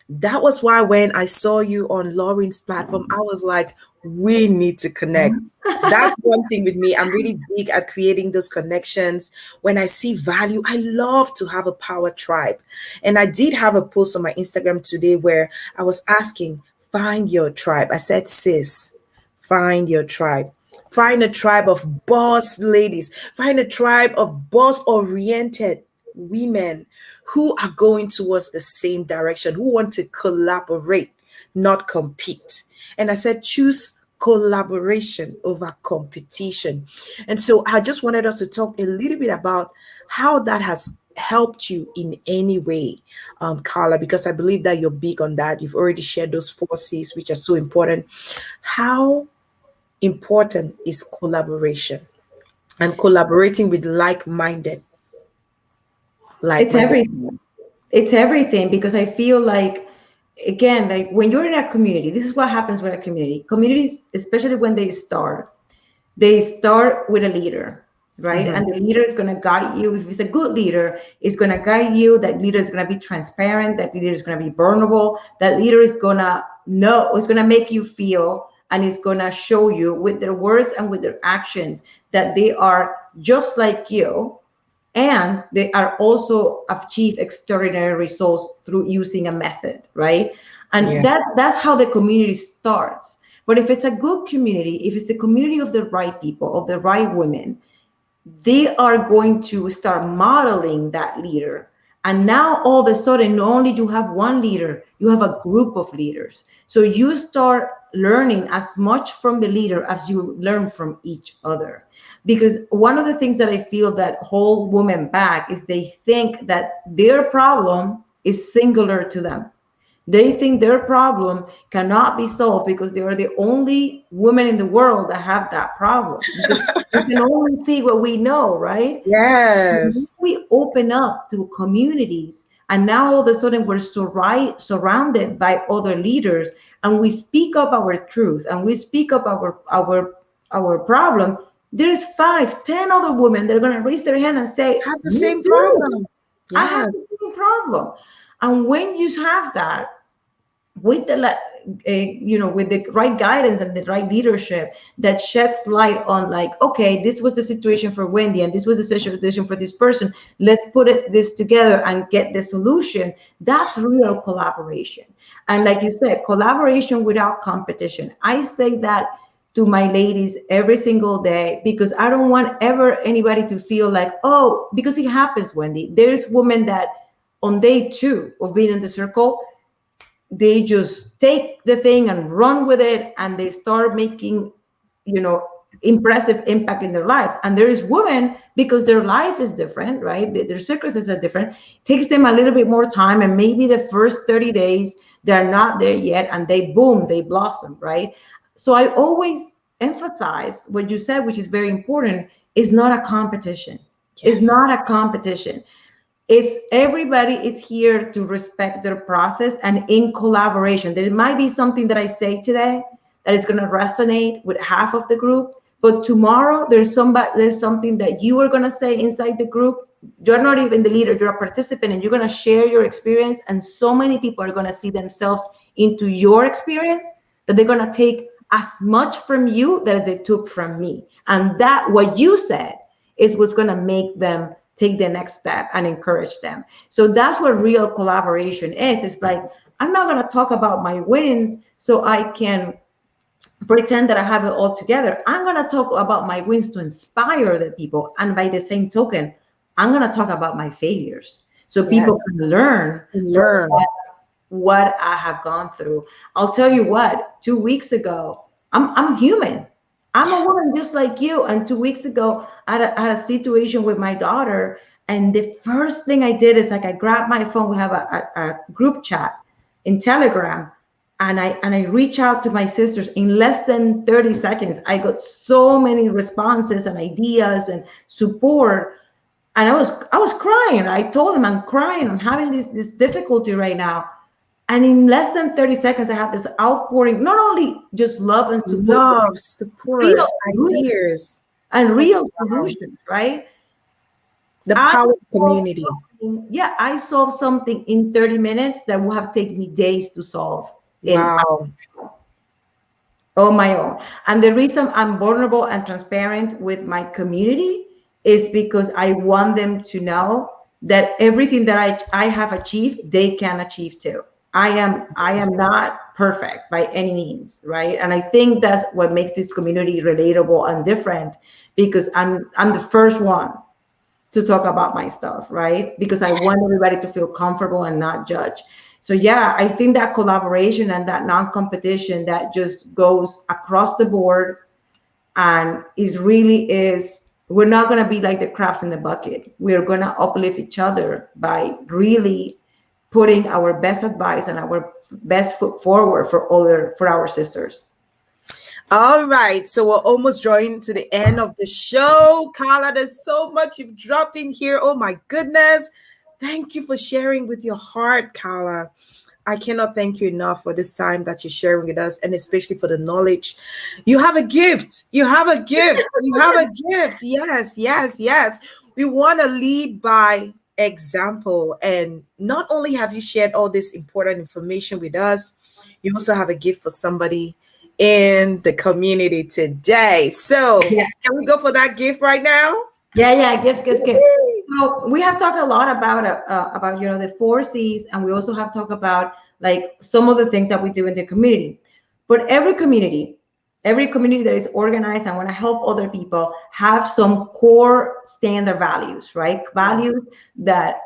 That was why when I saw you on Lauren's platform, I was like, we need to connect. That's one thing with me. I'm really big at creating those connections. When I see value, I love to have a power tribe. And I did have a post on my Instagram today where I was asking, find your tribe. I said, sis, find your tribe. Find a tribe of boss ladies. Find a tribe of boss oriented women who are going towards the same direction, who want to collaborate, not compete. And I said, choose collaboration over competition. And so I just wanted us to talk a little bit about how that has helped you in any way, Karla, because I believe that you're big on that. You've already shared those 4C's, which are so important. How important is collaboration and collaborating with It's like-minded. everything. It's everything, because I feel like, again, like when you're in a community, this is what happens with a community. Communities, especially when they start with a leader, right? Mhm. And the leader is going to guide you. If it's a good leader, it's going to guide you. That leader is going to be transparent. That leader is going to be vulnerable. That leader is going to know, it's going to make you feel, and it's going to show you with their words and with their actions that they are just like you, and they are also achieve extraordinary results through using a method, right? And Yeah. that's how the community starts. But if it's a good community, if it's a community of the right people, of the right women, they are going to start modeling that leader. And now all of a sudden, not only do you have one leader, you have a group of leaders. So you start learning as much from the leader as you learn from each other. Because one of the things that I feel that hold women back is they think that their problem is singular to them. They think their problem cannot be solved because they are the only women in the world that have that problem. Because we can only see what we know, right? Yes. We open up to communities, and now all of a sudden we're surrounded by other leaders, and we speak up our truth, and we speak up our problem. There's 5, 10 other women that are going to raise their hand and say, Have the me same too. problem. I have Yes. the same problem. And when you have that, with the with the right guidance and the right leadership that sheds light on, like, okay, this was the situation for Wendy, and this was the situation for this person, let's put this together and get the solution. That's real collaboration. And like you said, collaboration without competition. I say that to my ladies every single day, because I don't want ever anybody to feel like, oh, because it happens, Wendy, there's women that on day 2 of being in the circle, they just take the thing and run with it, and they start making impressive impact in their life. And there is women, because their life is different, right? Their circumstances are different, takes them a little bit more time, and maybe the first 30 days they're not there yet, and they blossom, right? So I always emphasize what you said, which is very important, is not a competition. Yes. It's not a competition. It's everybody, it's here to respect their process and in collaboration. There might be something that I say today that is going to resonate with half of the group, but tomorrow there's something that you are going to say inside the group. You're not even the leader, you're a participant, and you're going to share your experience, and so many people are going to see themselves into your experience that they're going to take as much from you that they took from me. And that what you said is what's going to make them take the next step and encourage them. So that's what real collaboration is. It's like, I'm not going to talk about my wins so I can pretend that I have it all together. I'm going to talk about my wins to inspire the people. And by the same token, I'm going to talk about my failures so people can learn what I have gone through. I'll tell you what, 2 weeks ago, I'm human. I'm a woman just like you. And 2 weeks ago, I had a situation with my daughter. And the first thing I did is like, I grabbed my phone. We have a group chat in Telegram. And I reach out to my sisters in less than 30 seconds. I got so many responses and ideas and support. And I was crying. I told them I'm crying. I'm having this difficulty right now. And in less than 30 seconds, I had this outpouring, not only just love and support, real ideas, and real solutions, right? The power of community. I solved something in 30 minutes that would have taken me days to solve. Wow. On my own. And the reason I'm vulnerable and transparent with my community is because I want them to know that everything that I have achieved, they can achieve too. I am not perfect by any means, right? And I think that's what makes this community relatable and different, because I'm the first one to talk about my stuff, right? Because I want everybody to feel comfortable and not judge. So yeah, I think that collaboration and that non-competition that just goes across the board and we're not going to be like the crabs in the bucket. We're going to uplift each other by really putting our best advice and our best foot forward for our sisters. All right, so we're almost drawing to the end of the show. Karla, there's so much you've dropped in here. Oh my goodness. Thank you for sharing with your heart, Karla. I cannot thank you enough for this time that you're sharing with us, and especially for the knowledge. You have a gift. You have a gift. You have a gift. Yes, yes, yes. We want to lead by example. And not only have you shared all this important information with us, you also have a gift for somebody in the community today. So Can we go for that gift right now? Yeah, gifts. So we have talked a lot about the 4C's, and we also have talked about like some of the things that we do in the community. But every community that is organized and want to help other people have some core standard values, right? Values that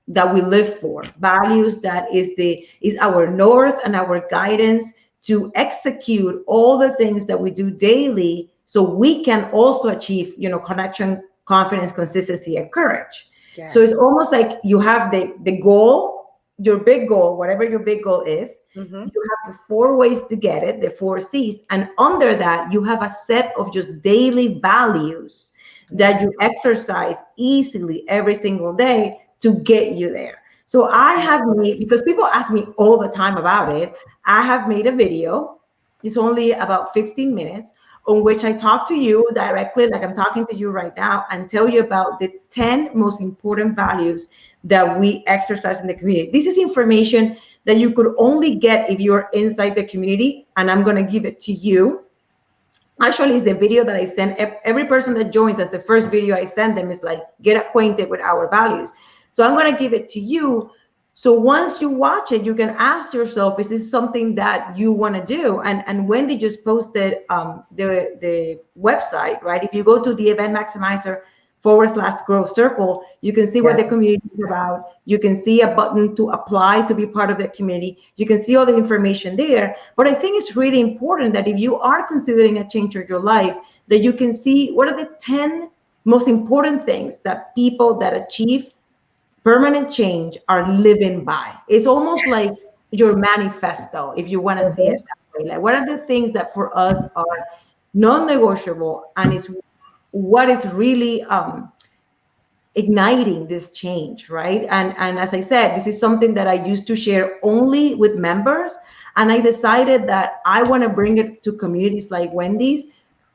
we live for, values that is our north and our guidance to execute all the things that we do daily, so we can also achieve, connection, confidence, consistency, and courage. Yes. So it's almost like you have the goal, your big goal, whatever your big goal is. Mm-hmm. You have the 4 ways to get it, the 4C's, and under that you have a set of just daily values that you exercise easily every single day to get you there. So I have made, because people ask me all the time about it, I have made a video. It's only about 15 minutes on which I talk to you directly, like I'm talking to you right now, and tell you about the 10 most important values that we exercise in the community. This is information that you could only get if you're inside the community, and I'm going to give it to you. Actually, it's the video that I send every person that joins us. The first video I send them is like, get acquainted with our values. So I'm going to give it to you. So once you watch it, you can ask yourself, is this something that you want to do? And Wendy just posted the website, right? If you go to the Event Maximizer /growth circle, you can see what the community is about. You can see a button to apply to be part of the community. You can see all the information there. But I think it's really important that if you are considering a change in your life, that you can see what are the 10 most important things that people that achieve permanent change are living by. It's almost like Yes. your manifesto, if you want to see it Mhm. that way. Like, what are the things that for us are non-negotiable, and is what is really igniting this change, right? And as I said, this is something that I used to share only with members, and I decided that I want to bring it to communities like Wendy's, Ooh.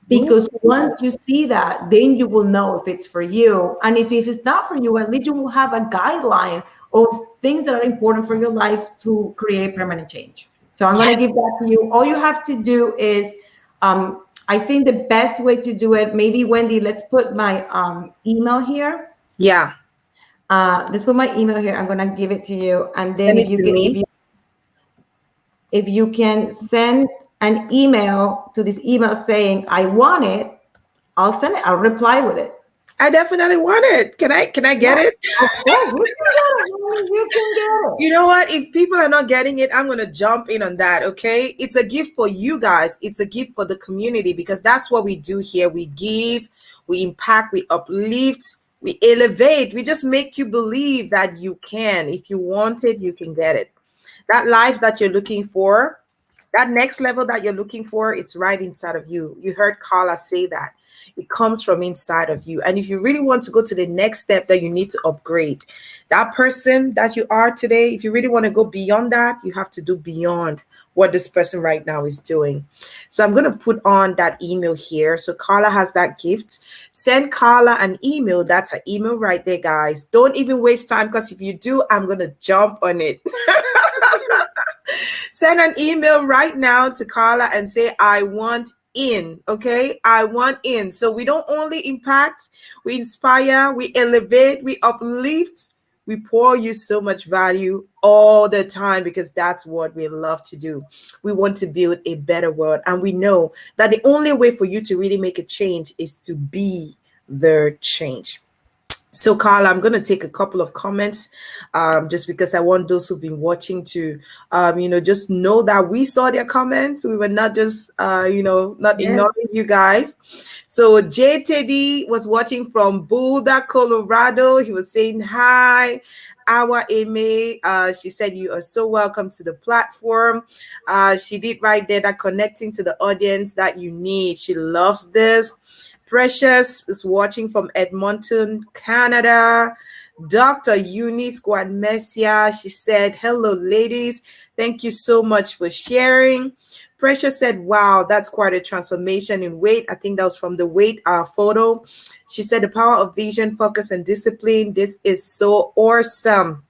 because once you see that, then you will know if it's for you, and if it's not for you, at least you will have a guideline of things that are important for your life to create permanent change. So I'm going to Yes. give that to you. All you have to do is I think the best way to do it, maybe Wendy, let's put my email here. Yeah. Let's put my email here. I'm gonna give it to you, and then Send it to me. if you can send an email to this email saying I want it, I'll send it. I'll reply with it. I definitely want it. Can I get Yeah, it? of course you can get it. Mommy, you can get it. You know what? If people are not getting it, I'm going to jump in on that. Okay. It's a gift for you guys. It's a gift for the community, because that's what we do here. We give, we impact, we uplift, we elevate. We just make you believe that you can. If you want it, you can get it. That life that you're looking for, that next level that you're looking for, it's right inside of you. You heard Karla say that. It comes from inside of you. And if you really want to go to the next step, that you need to upgrade that person that you are today, if you really want to go beyond that, you have to do beyond what this person right now is doing. So I'm going to put on that email here. So Karla has that gift. Send Karla an email. That's her email right there, guys. Don't even waste time, because if you do, I'm going to jump on it. Send an email right now to Karla and say, I want in. Okay. I want in. So we don't only impact, we inspire, we elevate, we uplift, we pour you so much value all the time, because that's what we love to do. We want to build a better world. And we know that the only way for you to really make a change is to be the change. So, Karla, I'm going to take a couple of comments, just because I want those who've been watching to, just know that we saw their comments. We were not just, not Yes. ignoring you guys. So, J. Teddy was watching from Boulder, Colorado. He was saying hi. Awa Eme, she said, you are so welcome to the platform. She did right there that connecting to the audience that you need. She loves this. Precious is watching from Edmonton, Canada. Dr. Eunice Guadmesia, she said, hello, ladies. Thank you so much for sharing. Precious said, wow, that's quite a transformation in weight. I think that was from the weight photo. She said, the power of vision, focus, and discipline. This is so awesome.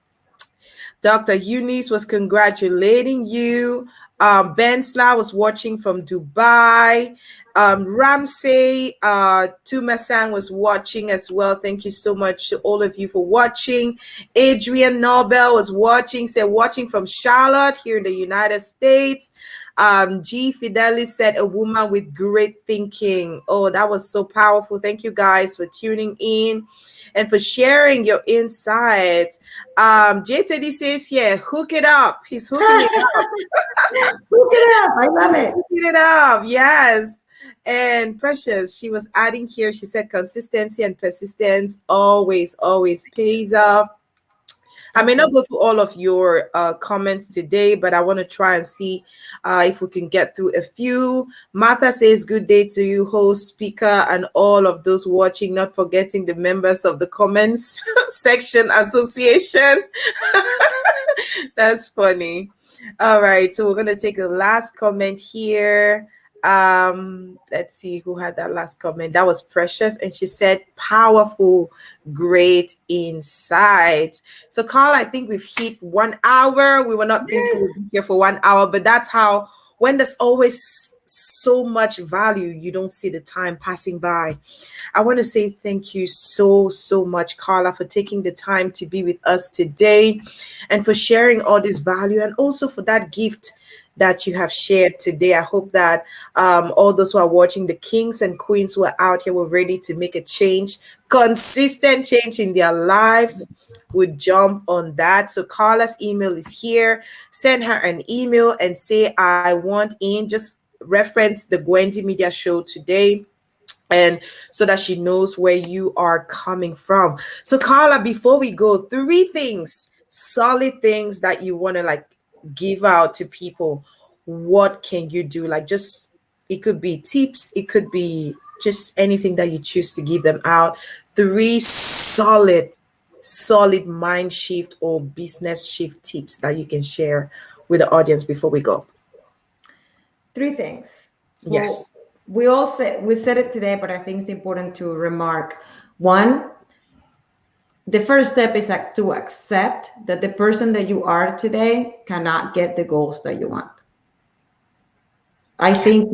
Dr. Eunice was congratulating you. Ben Sla was watching from Dubai. Ramsey Tumasang was watching as well. Thank you so much to all of you for watching. Adrian Nobel was watching, said watching from Charlotte here in the United States. G. Fidelis said a woman with great thinking. Oh, that was so powerful. Thank you guys for tuning in and for sharing your insights. JTD says, yeah, hook it up. He's hooking it up. Look it up. I love it. Hooking it up. Yes. And Precious, she was adding here, she said consistency and persistence always pays off. I may not go through all of your comments today, but I want to try and see if we can get through a few. Martha says, good day to you, host, speaker, and all of those watching, not forgetting the members of the comments section association. That's funny. All right, so we're going to take a last comment here. Let's see who had that last comment. That was Precious, and she said powerful, great insights. So Karla, I think we've hit 1 hour. We were not thinking we'd be here for 1 hour, but that's how, when there's always so much value, you don't see the time passing by. I want to say thank you so much, Karla, for taking the time to be with us today and for sharing all this value, and also for that gift that you have shared today. I hope that all those who are watching, the kings and queens who are out here, were ready to make a change, consistent change in their lives, would jump on that. So Karla's email is here. Send her an email and say, I want in. Just reference the Gwendy Media Show today. and so that she knows where you are coming from. So Karla, before we go, 3 things, solid things that you want to like give out to people. What can you do? Like, just, it could be tips, it could be just anything that you choose to give them out. 3 solid mind shift or business shift tips that you can share with the audience before we go. 3 things. Yes. Well, we said it today, but I think it's important to remark. 1, the first step is to accept that the person that you are today cannot get the goals that you want. I think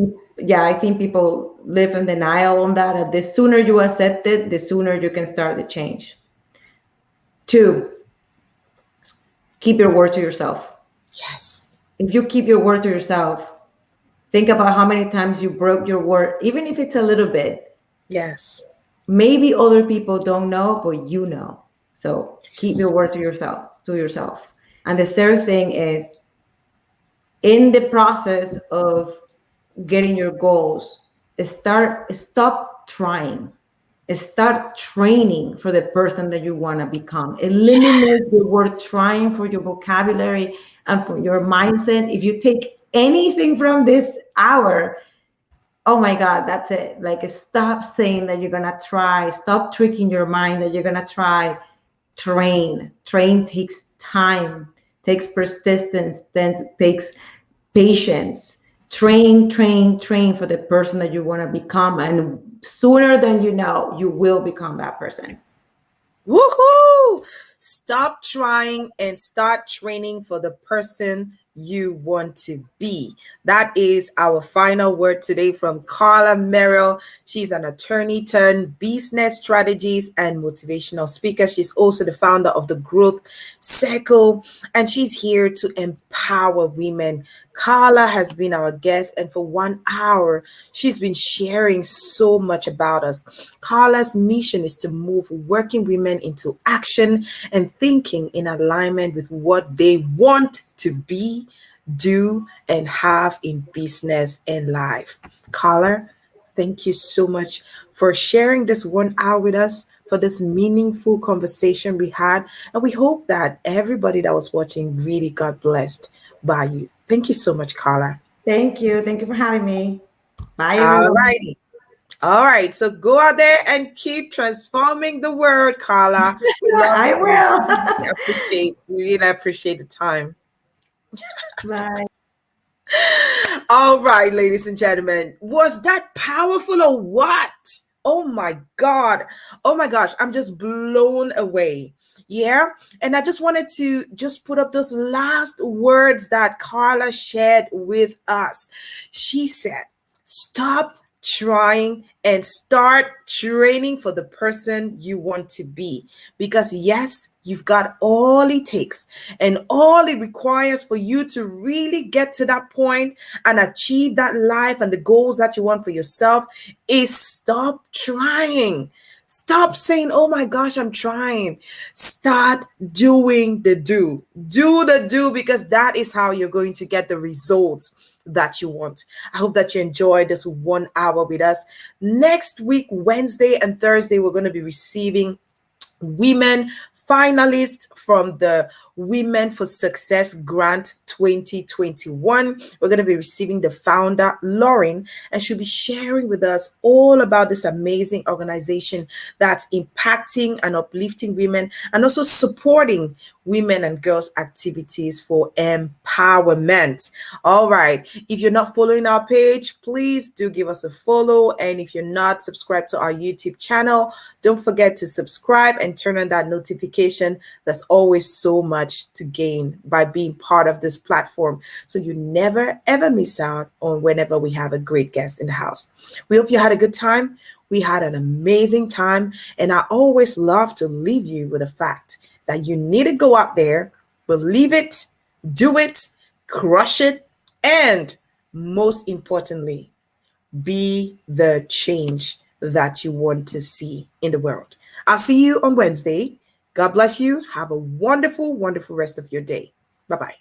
people live in denial on that. And the sooner you accept it, the sooner you can start the change. 2, keep your word to yourself. Yes. If you keep your word to yourself, think about how many times you broke your word, even if it's a little bit. Yes. Maybe other people don't know, but you know. So keep your word to yourself. And the third thing is, in the process of getting your goals, stop trying. Start training for the person that you want to become. Eliminate the word trying for your vocabulary and for your mindset. If you take anything from this hour, oh my God, that's it. Like, stop saying that you're gonna try. Stop tricking your mind that you're gonna try. Train takes time, takes persistence, then takes patience. Train for the person that you want to become, and sooner than you know, you will become that person. Woohoo! Stop trying and start training for the person you want to be. That is our final word today from Karla Merrill. She's an attorney turned business strategist and motivational speaker. She's also the founder of the Growth Circle, and she's here to empower women. Karla has been our guest, and for 1 hour, she's been sharing so much about us. Karla's mission is to move working women into action and thinking in alignment with what they want to be, do, and have in business and life. Karla, thank you so much for sharing this 1 hour with us, for this meaningful conversation we had. And we hope that everybody that was watching really got blessed by you. Thank you so much, Karla. Thank you for having me. Bye, everyone. All righty. All right, so go out there and keep transforming the world, Karla. We love I you. will. We really appreciate the time. Bye. All right, ladies and gentlemen, was that powerful or what? Oh my God. Oh my gosh, I'm just blown away. Yeah. And I just wanted to just put up those last words that Karla shared with us. She said, stop trying and start training for the person you want to be. Because yes, you've got all it takes and all it requires for you to really get to that point and achieve that life and the goals that you want for yourself is stop trying. Stop saying, oh my gosh, I'm trying. Start doing the do. Do the do, because that is how you're going to get the results that you want. I hope that you enjoyed this 1 hour with us. Next week, Wednesday and Thursday, we're going to be receiving women finalists from the Women for Success Grant 2021. We're going to be receiving the founder, Lauren, and she'll be sharing with us all about this amazing organization that's impacting and uplifting women and also supporting women and girls activities for empowerment. All right. If you're not following our page, please do give us a follow. And if you're not subscribed to our YouTube channel, don't forget to subscribe and turn on that notification. There's always so much to gain by being part of this platform, so you never ever miss out on whenever we have a great guest in the house. We hope you had a good time. We had an amazing time, and I always love to leave you with a fact that you need to go out there, believe it, do it, crush it, and most importantly, be the change that you want to see in the world. I'll see you on Wednesday. God bless you. Have a wonderful, wonderful rest of your day. Bye-bye.